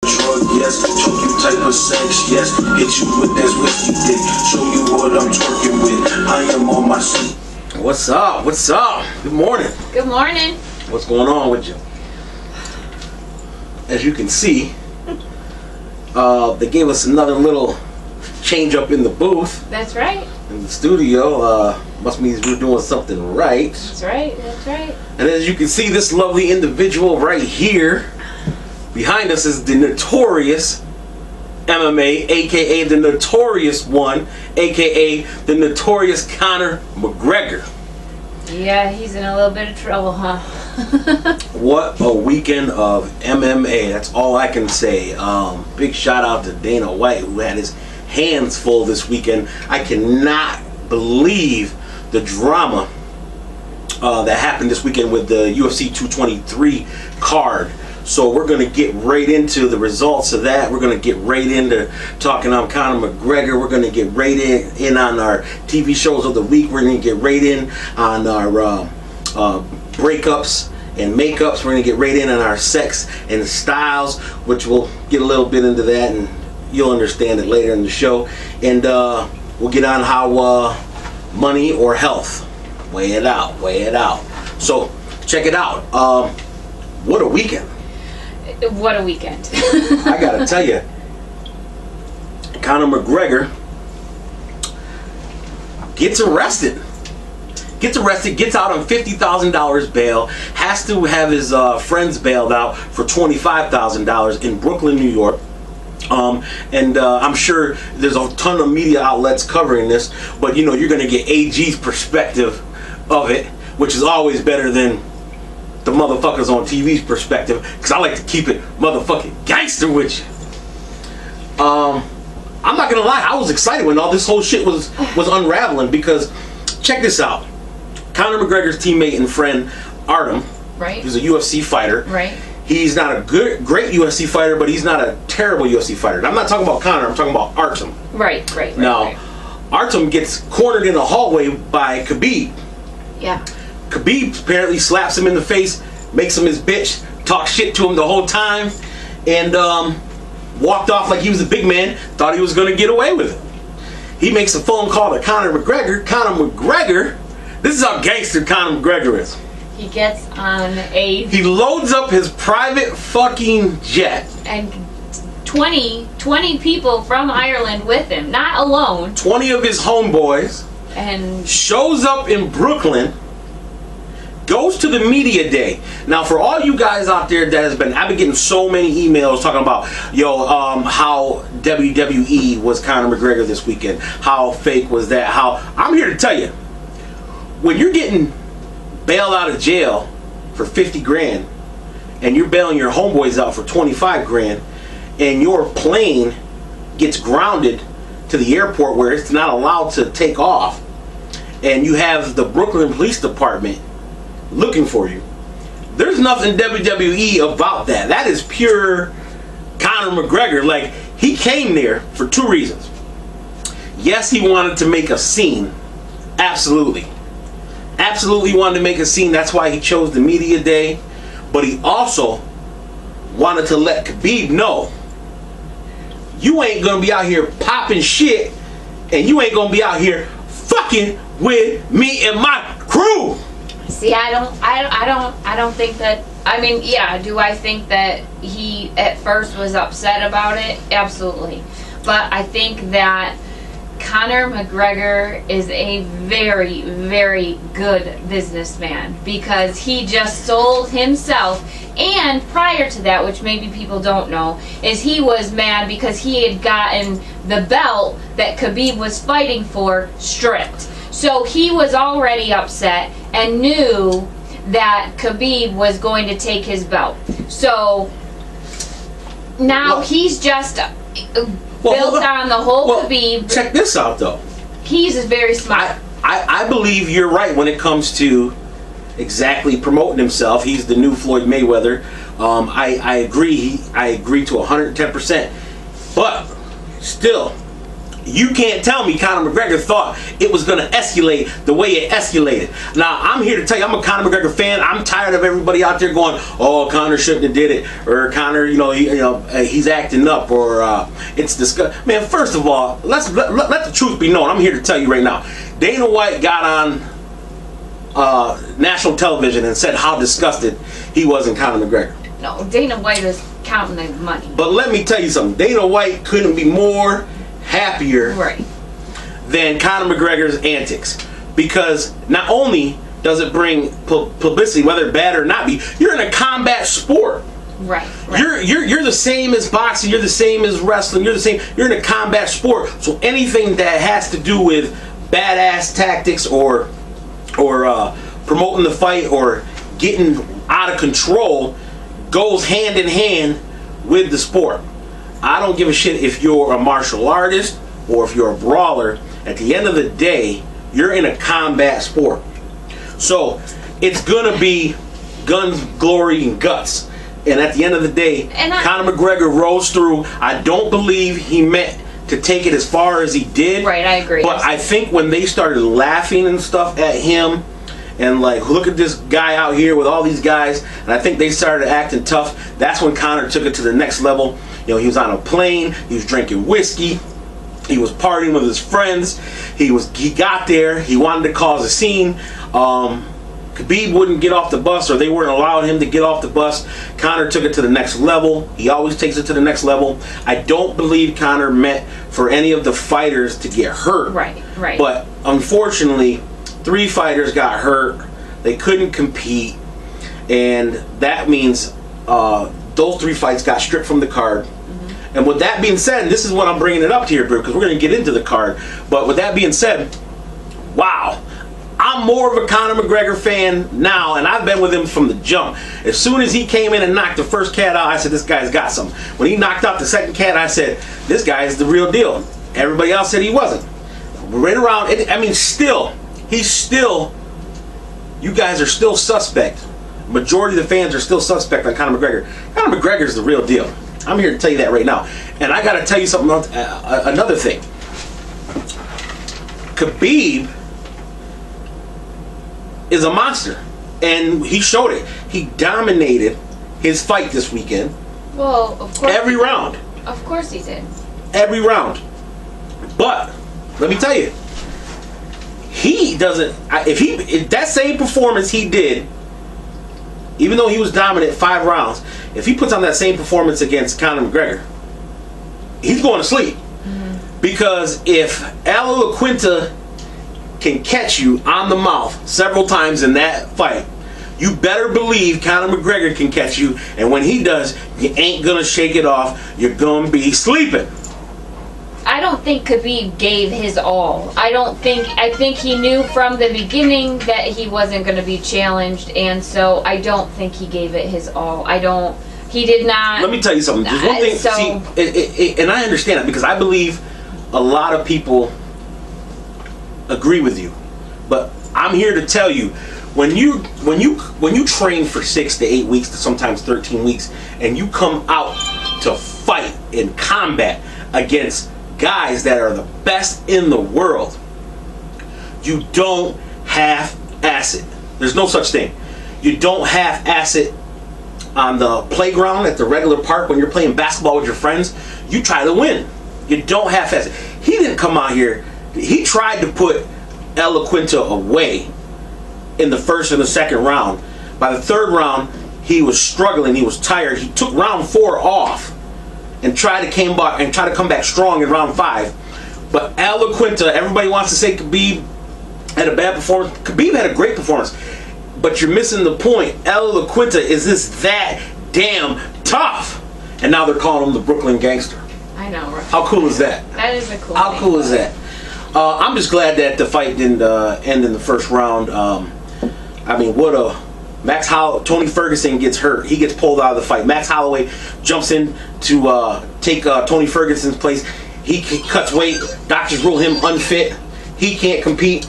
Yes, choke you type of sex, yes. Hit you with that whiskey dick. Show you what I'm twerking with. I am on my seat. What's up? What's up? Good morning. Good morning. What's going on with you? As you can see, they gave us another little change up in the booth. That's right. In the studio. Must mean we're doing something right. That's right. That's right. And as you can see, this lovely individual right here behind us is the notorious MMA, aka the notorious one, aka the notorious Conor McGregor. Yeah, he's in a little bit of trouble, huh? What a weekend of MMA. That's all I can say. Big shout out to Dana White, who had his hands full this weekend. I cannot believe the drama that happened this weekend with the UFC 223 card. So we're going to get right into the results of that. We're going to get right into talking on Conor McGregor. We're going to get right in on our TV shows of the week. We're going to get right in on our breakups and makeups. We're going to get right in on our sex and styles, which we'll get a little bit into that, and you'll understand it later in the show. And we'll get on how money or health. Weigh it out. Weigh it out. So check it out. What a weekend. What a weekend. I gotta tell you, Conor McGregor gets arrested, gets out on $50,000 bail, has to have his friends bailed out for $25,000 in Brooklyn, New York. I'm sure there's a ton of media outlets covering this, but you know, you're gonna get AG's perspective of it, which is always better than the motherfuckers on TV's perspective, because I like to keep it motherfucking gangster with you. I'm not gonna lie, I was excited when all this whole shit was unraveling, because check this out. Conor McGregor's teammate and friend Artem, right? He's a UFC fighter. Right. He's not a great UFC fighter, but he's not a terrible UFC fighter. And I'm not talking about Conor, I'm talking about Artem. Right. Now, right. Artem gets cornered in a hallway by Khabib. Yeah. Khabib apparently slaps him in the face, makes him his bitch, talks shit to him the whole time, and walked off like he was a big man, thought he was going to get away with it. He makes a phone call to Conor McGregor. Conor McGregor, this is how gangster Conor McGregor is. He gets on He loads up his private fucking jet. And 20 people from Ireland with him, not alone. 20 of his homeboys. And shows up in Brooklyn. Goes to the media day. Now, for all you guys out there I've been getting so many emails talking about, how WWE was Conor McGregor this weekend. How fake was that? I'm here to tell you, when you're getting bailed out of jail for 50 grand, and you're bailing your homeboys out for 25 grand, and your plane gets grounded to the airport where it's not allowed to take off, and you have the Brooklyn Police Department looking for you, there's nothing WWE about that. That is pure Conor McGregor. Like, he came there for two reasons. Yes, he wanted to make a scene. Absolutely wanted to make a scene. That's why he chose the media day. But he also wanted to let Khabib know, you ain't gonna be out here popping shit, and you ain't gonna be out here fucking with me and my crew. see, I don't think that. I mean, yeah, do I think that he at first was upset about it? Absolutely. But I think that Conor McGregor is a very, very good businessman, because he just sold himself. And prior to that, which maybe people don't know, is he was mad because he had gotten the belt that Khabib was fighting for stripped. So he was already upset and knew that Khabib was going to take his belt. So now he's just built on the whole Khabib. Check this out, though. He's very smart. I believe you're right when it comes to exactly promoting himself. He's the new Floyd Mayweather. I agree. I agree to 110%. But still, You can't tell me Conor McGregor thought it was going to escalate the way it escalated. Now, I'm here to tell you, I'm a Conor McGregor fan. I'm tired of everybody out there going, "Oh, Conor shouldn't have did it," or "Conor, he's acting up," or it's disgusting. Man, first of all, let the truth be known. I'm here to tell you right now. Dana White got on national television and said how disgusted he was in Conor McGregor. No, Dana White is counting the money. But let me tell you something. Dana White couldn't be more happier than Conor McGregor's antics, because not only does it bring publicity, whether bad or not be, you're in a combat sport. Right. You're the same as boxing. You're the same as wrestling. You're in a combat sport. So anything that has to do with badass tactics or promoting the fight or getting out of control goes hand in hand with the sport. I don't give a shit if you're a martial artist or if you're a brawler. At the end of the day, you're in a combat sport. So it's gonna be guns, glory, and guts. And at the end of the day, Conor McGregor rose through. I don't believe he meant to take it as far as he did. Right, I agree. But I think when they started laughing and stuff at him, and like, look at this guy out here with all these guys, and I think they started acting tough. That's when Conor took it to the next level. He was on a plane, he was drinking whiskey, he was partying with his friends, he got there, he wanted to cause a scene. Khabib wouldn't get off the bus, or they weren't allowing him to get off the bus. Conor took it to the next level. He always takes it to the next level. I don't believe Conor meant for any of the fighters to get hurt. Right. But unfortunately, 3 fighters got hurt. They couldn't compete, and that means those 3 fights got stripped from the card. Mm-hmm. And with that being said, and this is what I'm bringing it up here, Drew, because we're going to get into the card. But with that being said, wow, I'm more of a Conor McGregor fan now, and I've been with him from the jump. As soon as he came in and knocked the first cat out, I said, this guy's got something. When he knocked out the second cat, I said, this guy is the real deal. Everybody else said he wasn't. Right around, you guys are still suspect. Majority of the fans are still suspect on Conor McGregor. Conor McGregor is the real deal. I'm here to tell you that right now. And I got to tell you something else, another thing. Khabib is a monster, and he showed it. He dominated his fight this weekend. Well, of course. Every round. Of course he did. Every round. But let me tell you, he doesn't. If that same performance he did, even though he was dominant 5 rounds, if he puts on that same performance against Conor McGregor, he's going to sleep. Mm-hmm. Because if Al Quinta can catch you on the mouth several times in that fight, you better believe Conor McGregor can catch you, and when he does, you ain't gonna shake it off. You're gonna be sleeping. I don't think Khabib gave his all. I think he knew from the beginning that he wasn't going to be challenged, and so I don't think he gave it his all. He did not. Let me tell you something. There's one thing, and I understand it, because I believe a lot of people agree with you, but I'm here to tell you, when you train for 6 to 8 weeks to sometimes 13 weeks, and you come out to fight in combat against guys that are the best in the world, you don't half-ass it. There's no such thing. You don't half-ass it on the playground at the regular park when you're playing basketball with your friends. You try to win. You don't half-ass it. He didn't come out here. He tried to put El Quinta away in the first and the second round. By the 3rd round, he was struggling. He was tired. He took round 4 off and tried to come back strong in round 5. But El Quinta, everybody wants to say Khabib had a bad performance. Khabib had a great performance, but you're missing the point. El Quinta is that damn tough, and now they're calling him the Brooklyn Gangster. I know, right? How cool is that? That is a cool. How cool is that? I'm just glad that the fight didn't end in the first round. I mean, Tony Ferguson gets hurt. He gets pulled out of the fight. Max Holloway jumps in to take Tony Ferguson's place. He cuts weight. Doctors rule him unfit. He can't compete.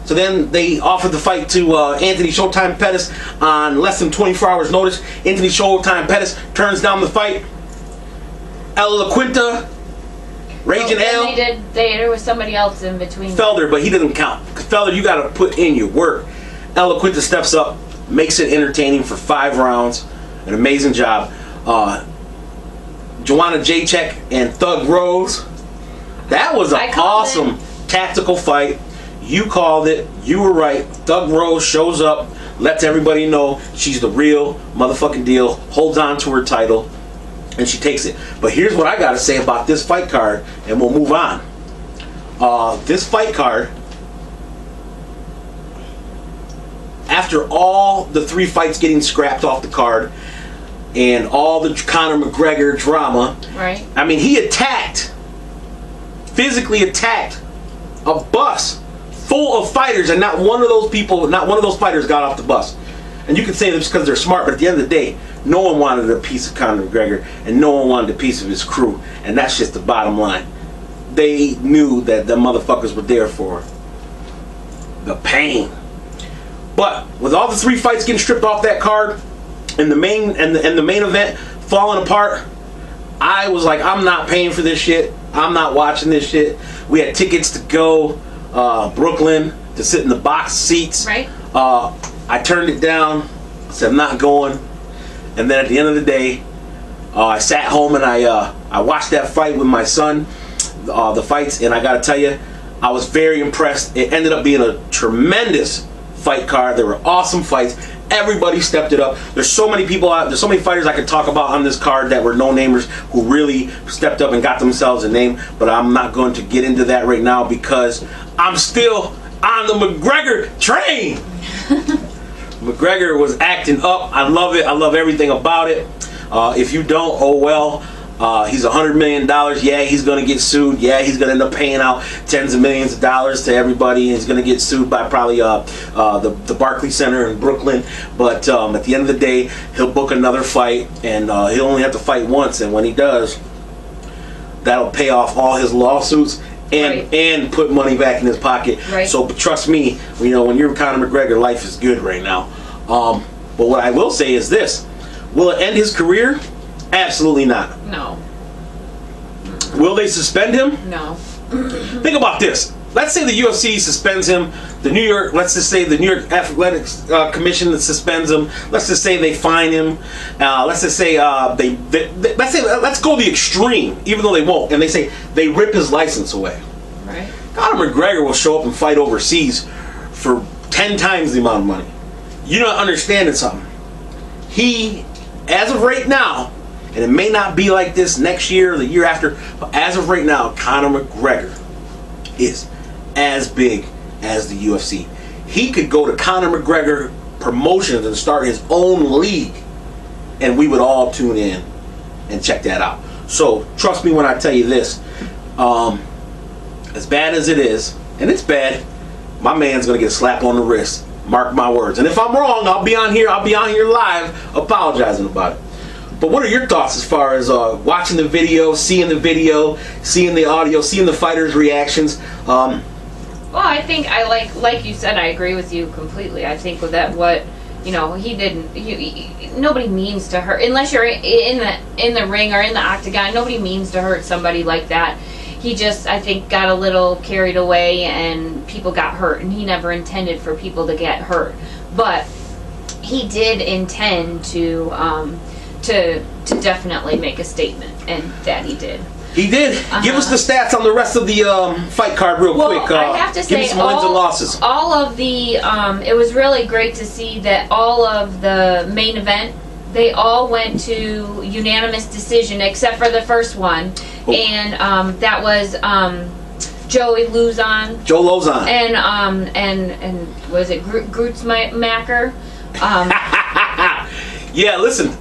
So then they offered the fight to Anthony Showtime Pettis on less than 24 hours notice. Anthony Showtime Pettis turns down the fight. El Quinta Raging Al. There was somebody else in between. Felder, but he doesn't count. Felder, you got to put in your work. Eloquenta steps up, makes it entertaining for 5 rounds. An amazing job. Joanna Jacek and Thug Rose. That was an awesome tactical fight. You called it. You were right. Thug Rose shows up, lets everybody know she's the real motherfucking deal, holds on to her title, and she takes it. But here's what I got to say about this fight card, and we'll move on. This fight card, after all the 3 fights getting scrapped off the card and all the Conor McGregor drama, right? I mean, he physically attacked a bus full of fighters, and not one of those fighters got off the bus. And you can say this because they're smart, but at the end of the day, no one wanted a piece of Conor McGregor, and no one wanted a piece of his crew, and that's just the bottom line. They knew that the motherfuckers were there for the pain. But with all the 3 fights getting stripped off that card, and the main event falling apart, I was like, I'm not paying for this shit. I'm not watching this shit. We had tickets to go Brooklyn to sit in the box seats. Right. I turned it down. I said I'm not going. And then at the end of the day, I sat home and I watched that fight with my son, the fights, and I got to tell you, I was very impressed. It ended up being a tremendous fight card. There were awesome fights. Everybody stepped it up. There's so many people out. There's so many fighters I could talk about on this card that were no-namers who really stepped up and got themselves a name. But I'm not going to get into that right now because I'm still on the McGregor train. McGregor was acting up. I love it. I love everything about it. If you don't, oh well. He's $100 million. Yeah, he's going to get sued. Yeah, he's going to end up paying out tens of millions of dollars to everybody. He's going to get sued by probably the Barclays Center in Brooklyn. But at the end of the day, he'll book another fight, and he'll only have to fight once. And when he does, that'll pay off all his lawsuits and put money back in his pocket. Right. So trust me, when you're Conor McGregor, life is good right now. But what I will say is this: will it end his career? Absolutely not. No. Will they suspend him? No. Think about this. Let's say the UFC suspends him. Let's just say the New York Athletics Commission that suspends him. Let's just say they fine him. Let's just say let's go the extreme, even though they won't, and they say they rip his license away. Right. Conor McGregor will show up and fight overseas for 10 times the amount of money. You're not understanding something. He, as of right now, and it may not be like this next year or the year after, but as of right now, Conor McGregor is as big as the UFC. He could go to Conor McGregor Promotions and start his own league, and we would all tune in and check that out. So trust me when I tell you this, as bad as it is, and it's bad, my man's gonna get a slap on the wrist. Mark my words. And if I'm wrong, I'll be on here live apologizing about it. But what are your thoughts as far as watching the video, seeing the audio, seeing the fighters' reactions? Well, I think like you said, I agree with you completely. I think with that, he didn't. Nobody means to hurt unless you're in the ring or in the octagon. Nobody means to hurt somebody like that. He just, I think, got a little carried away and people got hurt, and he never intended for people to get hurt. But he did intend to definitely make a statement, and that he did. He did. Give us the stats on the rest of the fight card real quick. I have to say, give me some wins and losses. All of the, it was really great to see that all of the main event, they all went to unanimous decision except for the first one. Oh. And that was Joey Luzon. Joe Lozon. And was it Grootsmacher? Yeah, listen,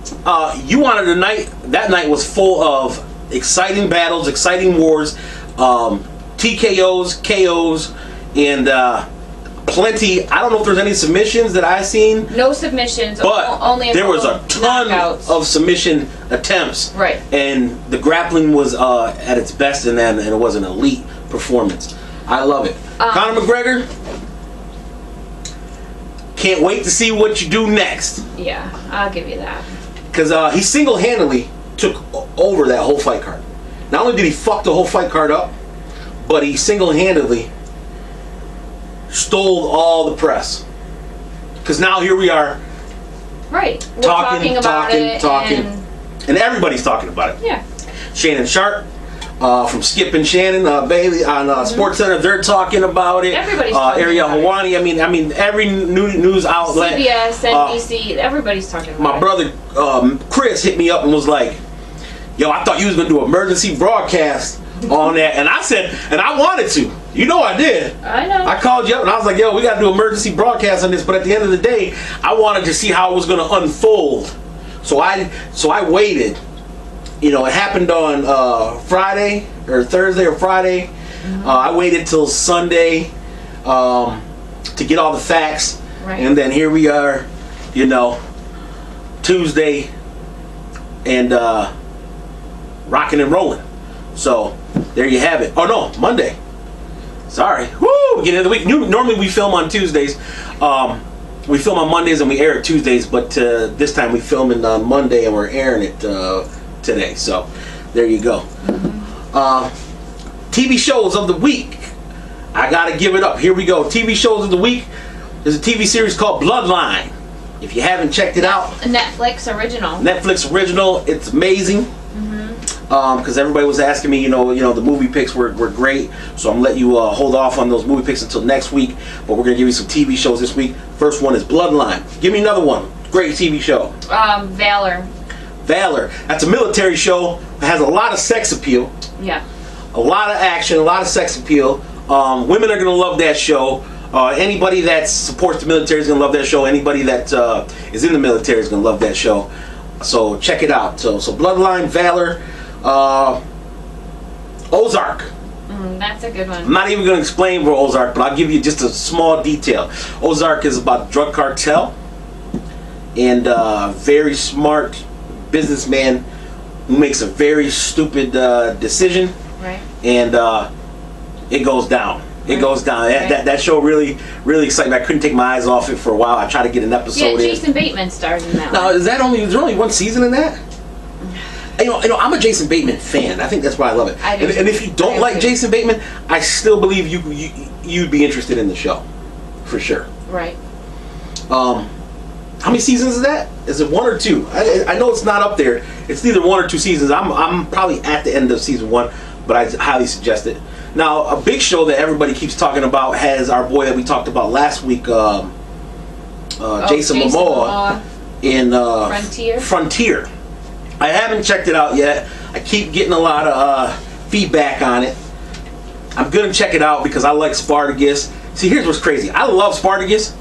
you wanted a night. That night was full of exciting battles, exciting wars, TKOs, KOs, and plenty. I don't know if there's any submissions that I've seen. No submissions, but only there was a ton knockouts. Of submission attempts. Right. And the grappling was at its best, and it was an elite performance. I love it. Conor McGregor, can't wait to see what you do next. Yeah, I'll give you that. Because he single-handedly took over that whole fight card. Not only did he fuck the whole fight card up, but he single-handedly stole all the press. Because now here we are, right? We're talking about it, and everybody's talking about it. Yeah. Shannon Sharp from Skip and Shannon Bailey on SportsCenter, they're talking about it. Everybody's talking Ariel about Helwani. I mean, every news outlet. CBS, NBC, everybody's talking about my it. brother Chris hit me up and was like, "Yo, I thought you was gonna do an emergency broadcast on that," and I said, and I wanted to. You know I did. I know. I called you up and I was like, "Yo, we got to do an emergency broadcast on this." But at the end of the day, I wanted to see how it was gonna unfold. So I waited. You know, it happened on Friday or Thursday or Friday. Mm-hmm. I waited till Sunday to get all the facts, right. And then here we are, you know, Tuesday, and rocking and rolling. So there you have it. Oh no, Monday. Sorry. Woo! Beginning of the week. Normally we film on Tuesdays. We film on Mondays and we air it Tuesdays, but this time we filming on Monday and we're airing it today. So there you go. TV shows of the week. I gotta give it up. Here we go. TV shows of the week. There's a TV series called Bloodline. If you haven't checked it out, Netflix original. Netflix original. It's amazing. Because everybody was asking me, you know, the movie picks were great. So I'm gonna let you hold off on those movie picks until next week. But we're gonna give you some TV shows this week. First one is Bloodline. Give me another one. Great TV show. Valor. Valor. That's a military show. It has a lot of sex appeal. Yeah. A lot of action, a lot of sex appeal. Women are gonna love that show. Anybody that supports the military is gonna love that show. Anybody that is in the military is gonna love that show. So check it out. So Bloodline, Valor, Ozark. That's a good one. I'm not even going to explain for Ozark, but I'll give you just a small detail. Ozark is about a drug cartel and a very smart businessman who makes a very stupid decision. Right. And it goes down. It goes down. Right. That show really excited me. I couldn't take my eyes off it for a while. I tried to get an episode in. Jason Bateman stars in that. Now, one. is there only one season in that? You know, I'm a Jason Bateman fan. I think that's why I love it. And if you don't like Jason Bateman, I still believe you'd be interested in the show, for sure. Right. How many seasons is that? Is it 1 or 2? I know it's not up there. It's either 1 or 2 seasons. I'm probably at the end of season 1, but I highly suggest it. Now, a big show that everybody keeps talking about has our boy that we talked about last week, Jason Momoa in Frontier. I haven't checked it out yet. I keep getting a lot of feedback on it. I'm gonna check it out because I like Spartacus. See, here's what's crazy. I love Spartacus.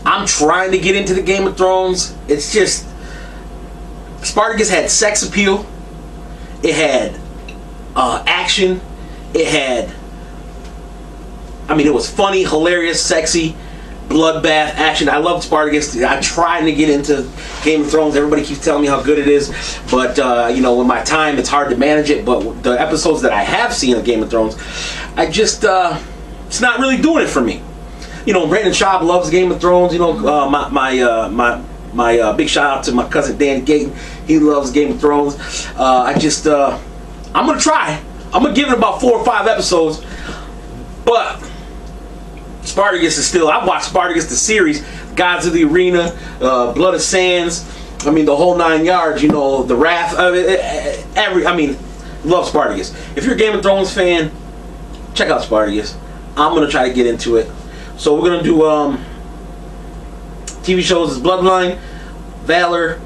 I'm trying to get into the Game of Thrones. It's just Spartacus had sex appeal. It had action. It had, it was funny, hilarious, sexy, bloodbath action. I love Spartacus. I'm trying to get into Game of Thrones. Everybody keeps telling me how good it is, but with my time, it's hard to manage it. But the episodes that I have seen of Game of Thrones, I just it's not really doing it for me. Brandon Schaub loves Game of Thrones. My big shout out to my cousin Danny Gayton. He loves Game of Thrones. I'm gonna try. I'm gonna give it about 4 or 5 episodes, but Spartacus is still. I've watched Spartacus the series, Gods of the Arena, Blood of Sands. The whole 9 yards. The Wrath of it. Love Spartacus. If you're a Game of Thrones fan, check out Spartacus. I'm gonna try to get into it. So we're gonna do TV shows as Bloodline, Valor,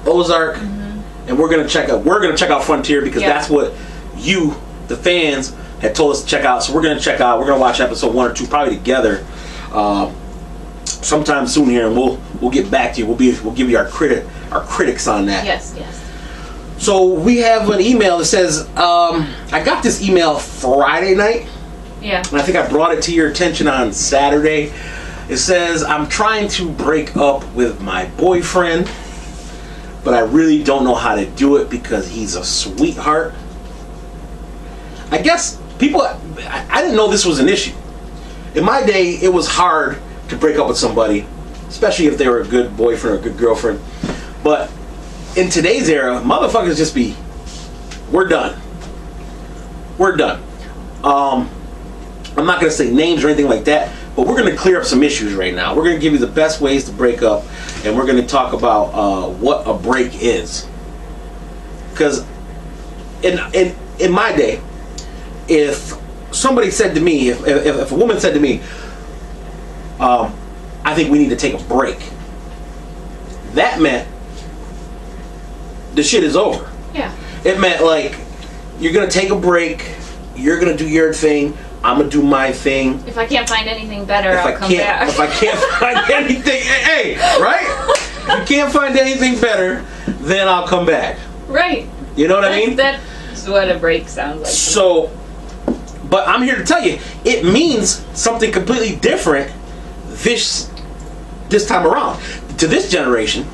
Ozark, and we're gonna check out Frontier because that's what you, the fans, had told us to check out. So we're gonna watch episode 1 or 2 probably together sometime soon here, and we'll get back to you. We'll give you our critics on that. Yes. So we have an email that says I got this email Friday night. Yeah. And I think I brought it to your attention on Saturday. It says, I'm trying to break up with my boyfriend, but I really don't know how to do it because he's a sweetheart. I guess I didn't know this was an issue. In my day, it was hard to break up with somebody, especially if they were a good boyfriend or a good girlfriend. But in today's era, motherfuckers just we're done. we're done. I'm not going to say names or anything like that, but we're going to clear up some issues right now. We're going to give you the best ways to break up, and we're going to talk about what a break is. Because in my day, if somebody said to me, if a woman said to me, I think we need to take a break, that meant the shit is over. Yeah. It meant like, you're going to take a break, you're going to do your thing, I'm going to do my thing. If I can't find anything better, I'll come back. If I can't find anything, hey, right? If you can't find anything better, then I'll come back. Right. You know what I mean? That's what a break sounds like. So, but I'm here to tell you, it means something completely different this time around. To this generation,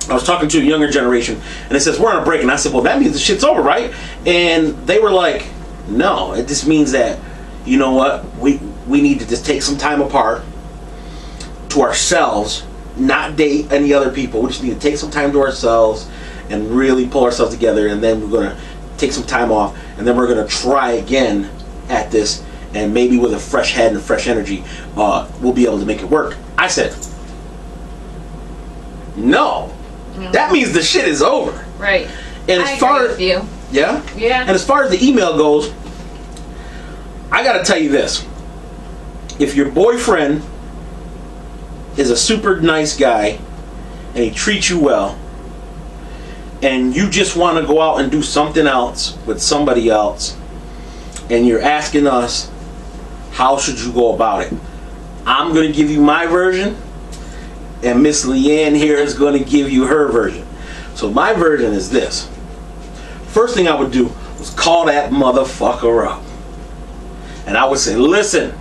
I was talking to a younger generation, and it says, we're on a break. And I said, well, that means the shit's over, right? And they were like, no, it just means that, you know what, we need to just take some time apart to ourselves, not date any other people. We just need to take some time to ourselves and really pull ourselves together, and then we're going to take some time off, and then we're going to try again at this, and maybe with a fresh head and fresh energy, we'll be able to make it work. I said, no. That means the shit is over. Right. And as far agree with you. Yeah? Yeah. And as far as the email goes, I gotta tell you this. If your boyfriend is a super nice guy and he treats you well, and you just want to go out and do something else with somebody else, and you're asking us, how should you go about it? I'm going to give you my version, and Miss Leanne here is going to give you her version. So my version is this. First thing I would do was call that motherfucker up. And I would say, listen,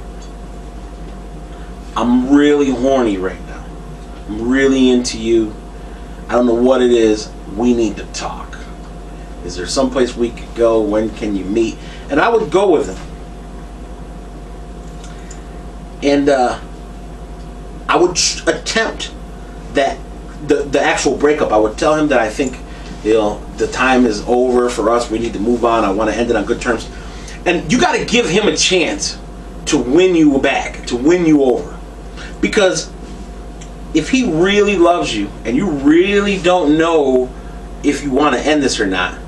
I'm really horny right now. I'm really into you. I don't know what it is. We need to talk. Is there someplace we could go? When can you meet? And I would go with him. And I would attempt that the actual breakup. I would tell him that I think, you know, the time is over for us. We need to move on. I want to end it on good terms. And you got to give him a chance to win you back, to win you over. Because if he really loves you and you really don't know if you want to end this or not,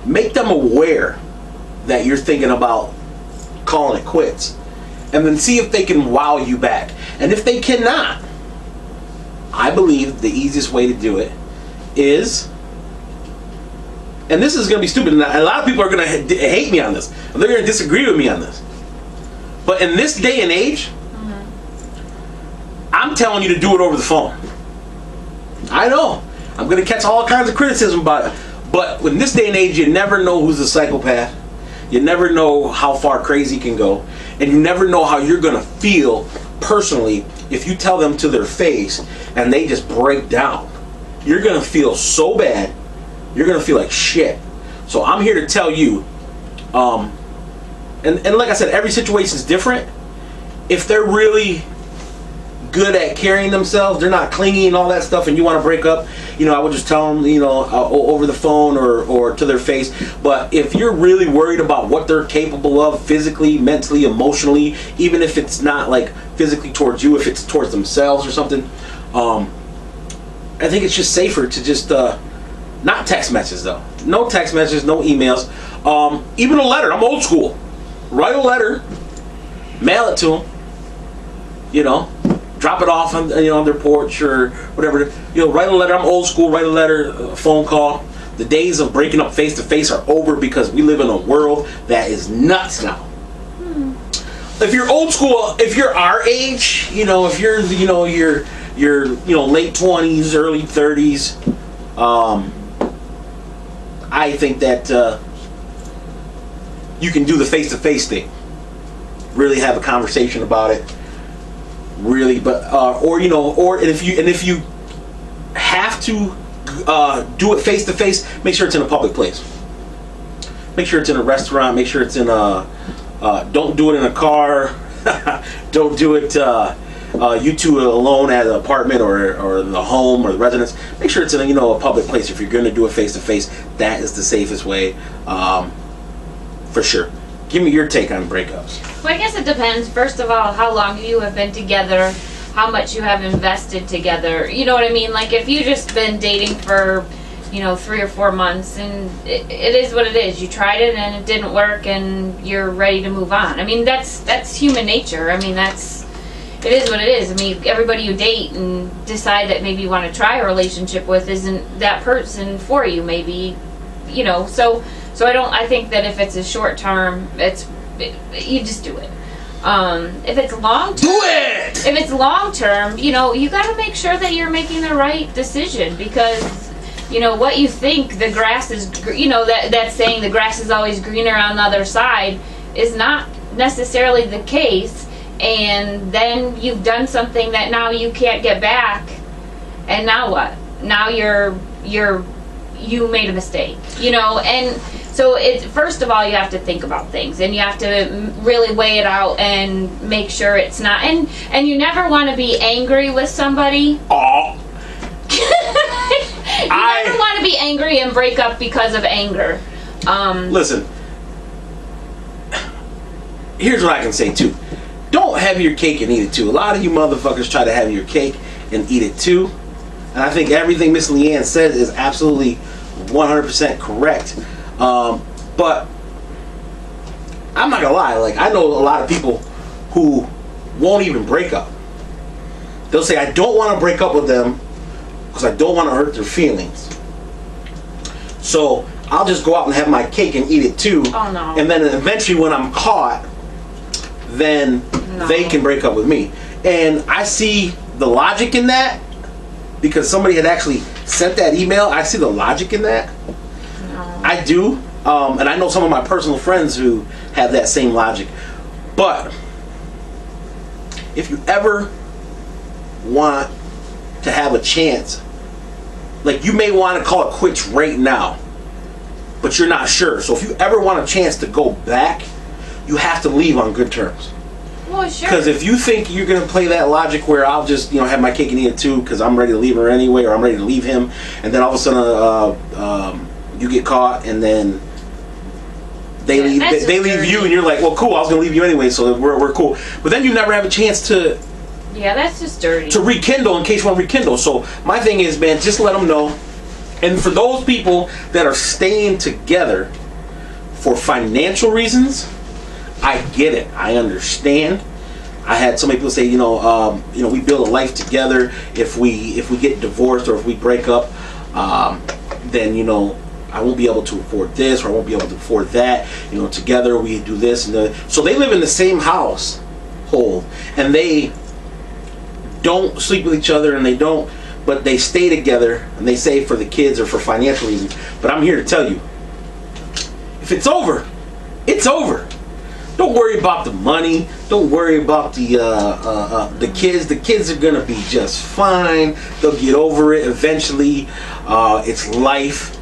make them aware that you're thinking about calling it quits. And then see if they can wow you back. And if they cannot, I believe the easiest way to do it is, and this is going to be stupid, and a lot of people are going to hate me on this, and they're going to disagree with me on this. But in this day and age, I'm telling you to do it over the phone. I know. I'm going to catch all kinds of criticism about it. But in this day and age, you never know who's a psychopath. You never know how far crazy can go. And you never know how you're going to feel personally if you tell them to their face and they just break down. You're going to feel so bad. You're going to feel like shit. So I'm here to tell you, and like I said, every situation is different. If they're really good at carrying themselves, they're not clingy and all that stuff, and you want to break up, you know, I would just tell them, you know, over the phone or to their face. But if you're really worried about what they're capable of physically, mentally, emotionally, even if it's not like physically towards you, if it's towards themselves or something, I think it's just safer to just not text messages though. No text messages, no emails. Even a letter. I'm old school. Write a letter, mail it to them. You know, drop it off on, you know, on their porch or whatever. You know, write a letter. I'm old school. Write a letter, a phone call. The days of breaking up face to face are over because we live in a world that is nuts now. If you're old school, if you're our age, you know, if you're, you know, you're late 20s, early 30s, I think that you can do the face to face thing. Really have a conversation about it. Really, but or you know, or if you have to do it face to face, make sure it's in a public place. Make sure it's in a restaurant. Make sure it's in a. Don't do it in a car. Don't do it. You two alone at an apartment or the home or the residence. Make sure it's in a public place. If you're going to do it face to face, that is the safest way. for sure. Give me your take on breakups. Well, I guess it depends. First of all, how long you have been together, how much you have invested together. You know what I mean? Like, if you just been dating for, 3 or 4 months, and it is what it is. You tried it and it didn't work, and you're ready to move on. I mean, that's human nature. I mean, it is what it is. I mean, everybody you date and decide that maybe you want to try a relationship with isn't that person for you. Maybe, So I think that if it's a short term, you just do it. If it's long term, do it. If it's long term, you got to make sure that you're making the right decision, because what you think the grass is, that saying the grass is always greener on the other side is not necessarily the case. And then you've done something that now you can't get back, and now what? Now you made a mistake, and so first of all, you have to think about things, and you have to really weigh it out and make sure it's not, and you never want to be angry with somebody. Oh. You never want to be angry and break up because of anger. Listen, here's what I can say too. Don't have your cake and eat it too. A lot of you motherfuckers try to have your cake and eat it too. And I think everything Miss Leanne said is absolutely 100% correct. But I'm not gonna lie, like, I know a lot of people who won't even break up. They'll say, I don't want to break up with them because I don't want to hurt their feelings. So I'll just go out and have my cake and eat it too. Oh, no. And then eventually when I'm caught, then they can break up with me. And I see the logic in that, because somebody had actually sent that email. I see the logic in that. No. I do. And I know some of my personal friends who have that same logic. But if you ever want to have a chance, like, you may want to call it quits right now, but you're not sure. So if you ever want a chance to go back, you have to leave on good terms. Well, sure. Because if you think you're going to play that logic where I'll just, have my cake and eat it too because I'm ready to leave her anyway, or I'm ready to leave him, and then all of a sudden you get caught, and then they leave you, and you're like, well, cool, I was going to leave you anyway, so we're cool. But then you never have a chance to... Yeah, that's just dirty. To rekindle, in case you want to rekindle. So my thing is, man, just let them know. And for those people that are staying together for financial reasons, I get it. I understand. I had so many people say, we build a life together. If we get divorced or if we break up, then I won't be able to afford this, or I won't be able to afford that. Together we do this and so they live in the same household, and they don't sleep with each other, and but they stay together, and they say for the kids or for financial reasons. But I'm here to tell you, if it's over, it's over. Don't worry about the money. Don't worry about the kids. The kids are gonna be just fine. They'll get over it eventually. It's life.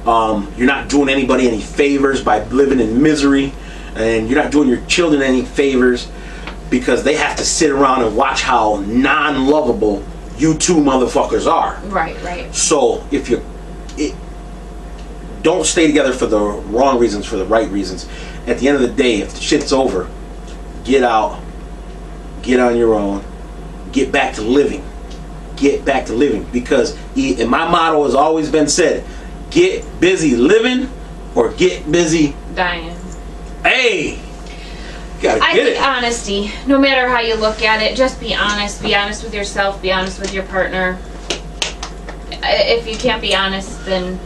You're not doing anybody any favors by living in misery, and you're not doing your children any favors, because they have to sit around and watch how non-lovable you two motherfuckers are. Right. So if don't stay together for the wrong reasons, for the right reasons. At the end of the day, if the shit's over, get out, get on your own, get back to living. Get back to living. Because and my motto has always been said, get busy living or get busy dying. Hey! I think honesty, no matter how you look at it, just be honest. Be honest with yourself, be honest with your partner. If you can't be honest, then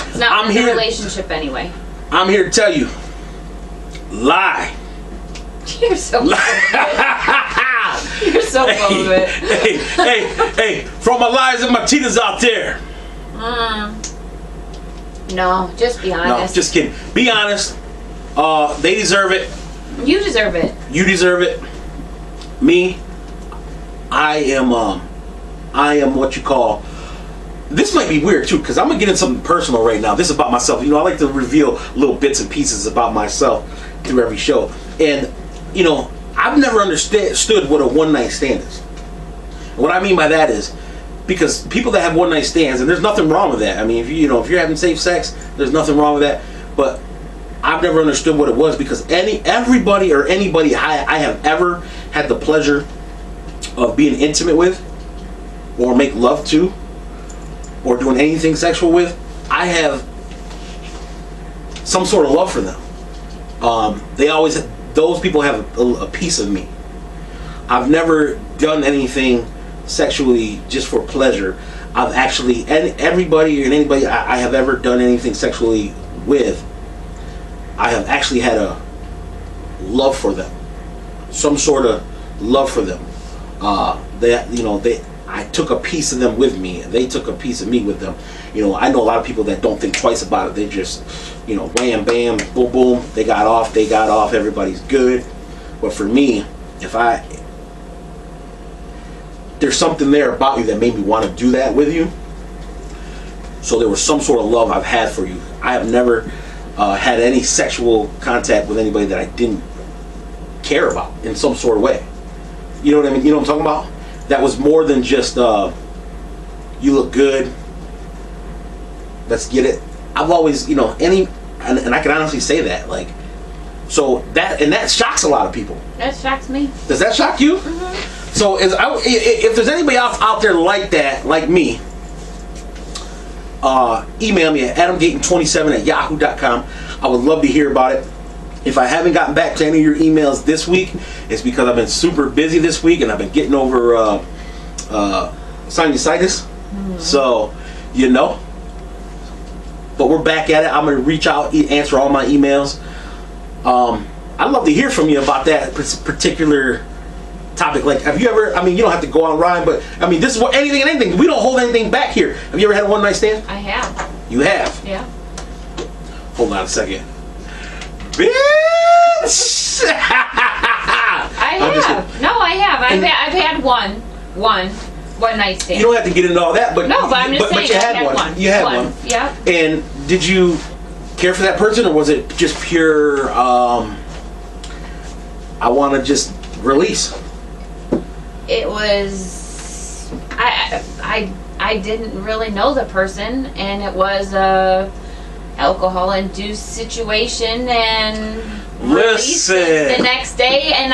it's not a relationship anyway. I'm here to tell you, lie. You're so full of it. You're so full of it. Hey, for all my lies and my cheaters out there. No, just be honest. No, just kidding. Be honest. They deserve it. You deserve it. You deserve it. Me, I am what you call. This might be weird too, because I'm gonna get into something personal right now. This is about myself. I like to reveal little bits and pieces about myself through every show. And I've never understood what a one-night stand is. And what I mean by that is, because people that have one-night stands, and there's nothing wrong with that. I mean, if you're having safe sex, there's nothing wrong with that. But I've never understood what it was, because everybody I have ever had the pleasure of being intimate with, or make love to, or doing anything sexual with, I have some sort of love for them. Those people have a piece of me. I've never done anything sexually just for pleasure. I've actually, and everybody and anybody I have ever done anything sexually with, I have actually had a love for them, some sort of love for them. I took a piece of them with me, and they took a piece of me with them. I know a lot of people that don't think twice about it. They just, wham, bam, boom, boom. They got off. Everybody's good. But for me, there's something there about you that made me want to do that with you. So there was some sort of love I've had for you. I have never had any sexual contact with anybody that I didn't care about in some sort of way. You know what I mean? You know what I'm talking about? That was more than just you look good, let's get it. I've always, and I can honestly say that, so that shocks a lot of people. That shocks me. Does that shock you? Mm-hmm. So if there's anybody out there like that, like me, email me at adamgayton27@yahoo.com. I would love to hear about it. If I haven't gotten back to any of your emails this week, it's because I've been super busy this week, and I've been getting over sinusitis. So, but we're back at it. I'm going to reach out, answer all my emails. I'd love to hear from you about that particular topic. Have you ever, you don't have to go on Ryan, but this is what anything. We don't hold anything back here. Have you ever had a one night stand? I have. You have? Yeah. Hold on a second. Bitch! I have. No, I have. I've had one night stand. You don't have to get into all that, but no, but I'm just saying. But you had one. You had one. Yeah. And did you care for that person, or was it just pure? I want to just release. It was. I didn't really know the person, and it was a alcohol-induced situation, and listen, the next day, and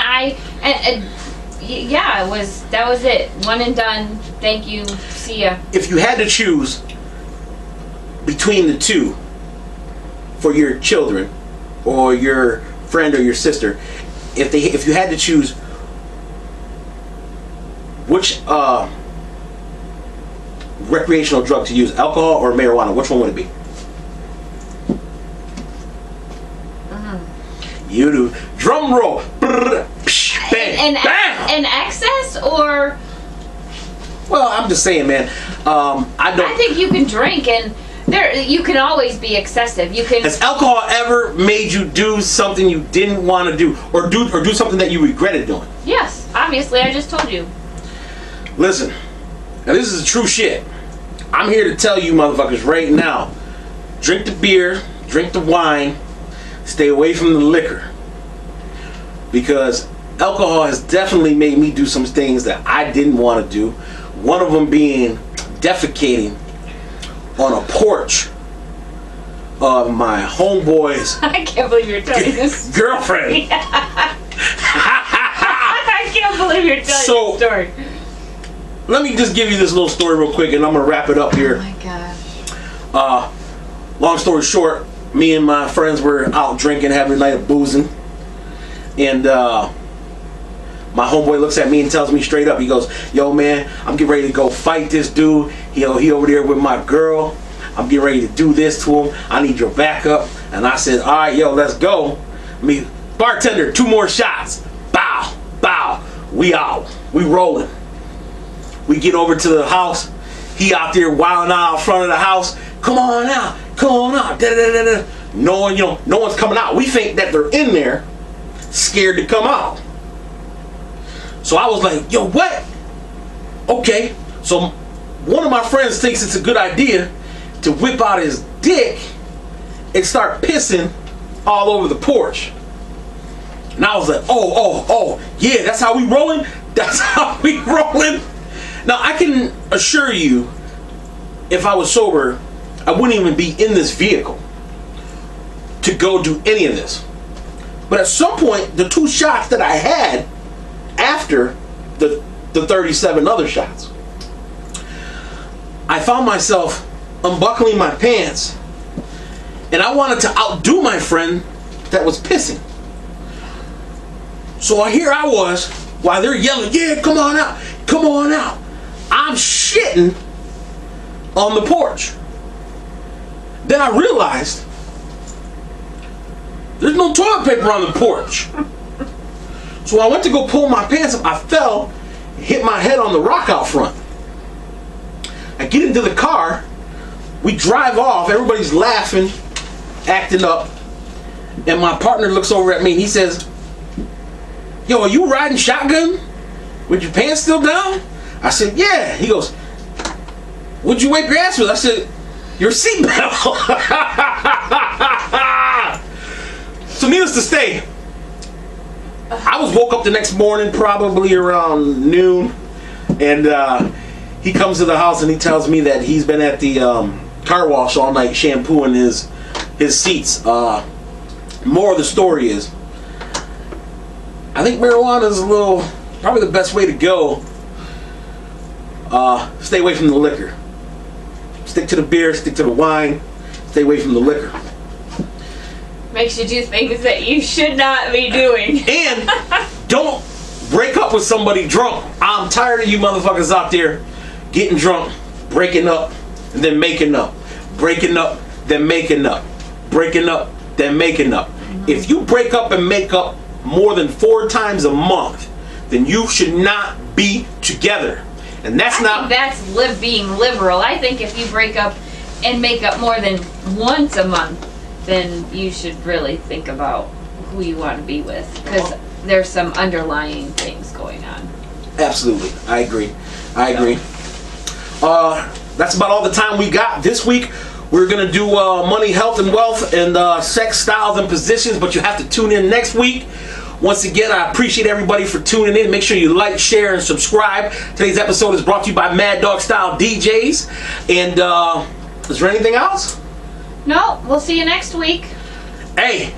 that was it. One and done. Thank you. See ya. If you had to choose between the two for your children, or your friend, or your sister, if you had to choose, which recreational drug to use, alcohol or marijuana, which one would it be? You do. Drum roll. Brr, psh, bang, bam. In excess, or? Well, I'm just saying, man. I think you can drink, and you can always be excessive. You can. Has alcohol ever made you do something you didn't want to do, or do something that you regretted doing? Yes, obviously. I just told you. Listen, now this is true shit. I'm here to tell you, motherfuckers, right now. Drink the beer, drink the wine. Stay away from the liquor, because alcohol has definitely made me do some things that I didn't want to do. One of them being defecating on a porch of my homeboy's I can't believe you're telling this girlfriend. I can't believe you're telling this story. Let me just give you this little story real quick, and I'm gonna wrap it up here. Oh my gosh. Long story short, me and my friends were out drinking, having a night of boozing, and my homeboy looks at me and tells me straight up, he goes, "Yo, man, I'm getting ready to go fight this dude. He over there with my girl. I'm getting ready to do this to him. I need your backup." And I said, "All right, yo, let's go." Bartender, 2 more shots. Bow, bow. We out. We rolling. We get over to the house. He out there wilding out in front of the house. Come on out. Come on out. Da, da, da, da. No one, no one's coming out. We think that they're in there, scared to come out. So I was like, "Yo, what?" Okay. So one of my friends thinks it's a good idea to whip out his dick and start pissing all over the porch. And I was like, oh, yeah, that's how we rolling? That's how we rolling? Now, I can assure you, if I was sober, I wouldn't even be in this vehicle to go do any of this. But at some point, the 2 shots that I had after the 37 other shots, I found myself unbuckling my pants, and I wanted to outdo my friend that was pissing. So here I was, while they're yelling, yeah, come on out, come on out. I'm shitting on the porch. Then I realized there's no toilet paper on the porch. So I went to go pull my pants up. I fell, hit my head on the rock out front. I get into the car. We drive off. Everybody's laughing, acting up. And my partner looks over at me and he says, yo, are you riding shotgun with your pants still down? I said, yeah. He goes, what'd you wipe your ass with? I said, your seatbelt. So needless to say, I was woke up the next morning probably around noon, and he comes to the house and he tells me that he's been at the car wash all night shampooing his seats. More of the story is, I think marijuana is probably the best way to go. Stay away from the liquor. Stick to the beer, stick to the wine, stay away from the liquor. Makes you do things that you should not be doing. And don't break up with somebody drunk. I'm tired of you motherfuckers out there getting drunk, breaking up, and then making up. Breaking up, then making up. Breaking up, then making up. If you break up and make up more than 4 times a month, then you should not be together. And that's I think that's being liberal. I think if you break up and make up more than once a month, then you should really think about who you want to be with, because there's some underlying things going on. Absolutely. I agree. That's about all the time we got this week. We're going to do money, health, and wealth, and sex, styles, and positions, but you have to tune in next week. Once again, I appreciate everybody for tuning in. Make sure you like, share, and subscribe. Today's episode is brought to you by Mad Dog Style DJs. And is there anything else? No, we'll see you next week. Hey,